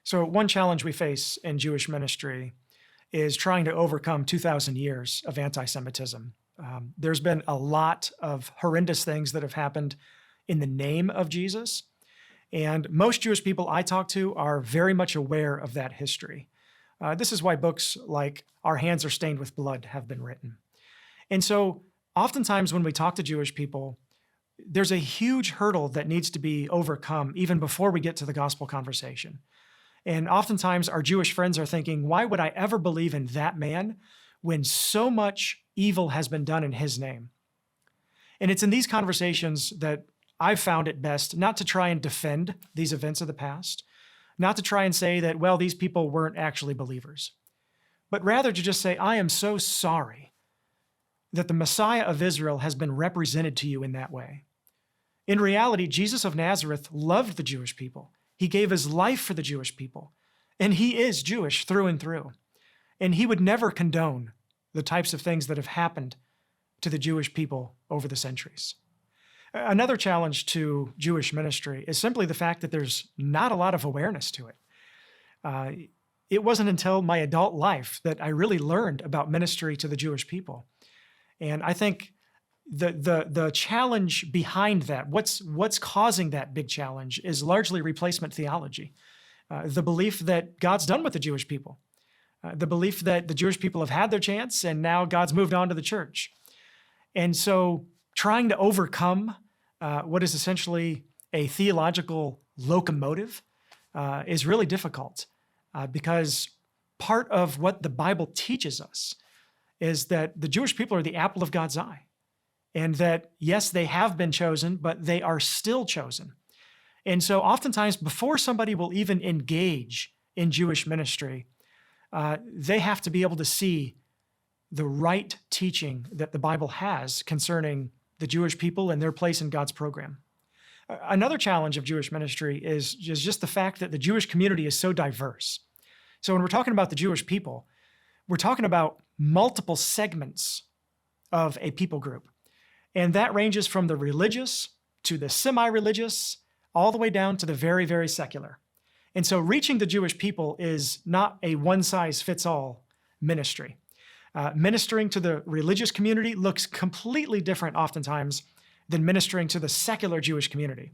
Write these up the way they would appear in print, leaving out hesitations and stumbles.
So one challenge we face in Jewish ministry is trying to overcome 2,000 years of anti-Semitism. There's been a lot of horrendous things that have happened in the name of Jesus, and most Jewish people I talk to are very much aware of that history. This is why books like Our Hands Are Stained with Blood have been written. And so oftentimes when we talk to Jewish people, there's a huge hurdle that needs to be overcome even before we get to the gospel conversation. And oftentimes our Jewish friends are thinking, why would I ever believe in that man when so much evil has been done in his name? And it's in these conversations that I've found it best not to try and defend these events of the past, not to try and say that, well, these people weren't actually believers, but rather to just say, I am so sorry that the Messiah of Israel has been represented to you in that way. In reality, Jesus of Nazareth loved the Jewish people. He gave his life for the Jewish people, and he is Jewish through and through. And he would never condone the types of things that have happened to the Jewish people over the centuries. Another challenge to Jewish ministry is simply the fact that there's not a lot of awareness to it. It wasn't until my adult life that I really learned about ministry to the Jewish people. And I think the challenge behind that, what's causing that big challenge, is largely replacement theology. The belief that God's done with the Jewish people. The belief that the Jewish people have had their chance and now God's moved on to the church. And so trying to overcome what is essentially a theological locomotive is really difficult because part of what the Bible teaches us is that the Jewish people are the apple of God's eye. And that, yes, they have been chosen, but they are still chosen. And so oftentimes before somebody will even engage in Jewish ministry, they have to be able to see the right teaching that the Bible has concerning the Jewish people and their place in God's program. Another challenge of Jewish ministry is just the fact that the Jewish community is so diverse. So when we're talking about the Jewish people, we're talking about multiple segments of a people group. And that ranges from the religious to the semi-religious, all the way down to the very, very secular. And so reaching the Jewish people is not a one-size-fits-all ministry. Ministering to the religious community looks completely different oftentimes than ministering to the secular Jewish community.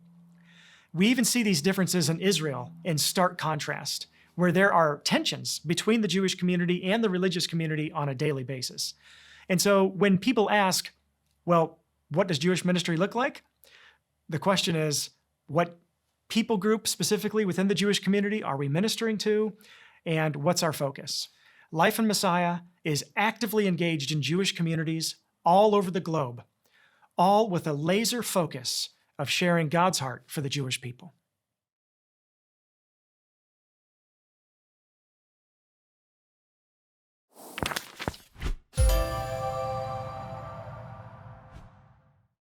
We even see these differences in Israel in stark contrast, where there are tensions between the Jewish community and the religious community on a daily basis. And so when people ask, well, what does Jewish ministry look like? The question is, what people group specifically within the Jewish community are we ministering to, and what's our focus? Life in Messiah is actively engaged in Jewish communities all over the globe, all with a laser focus of sharing God's heart for the Jewish people.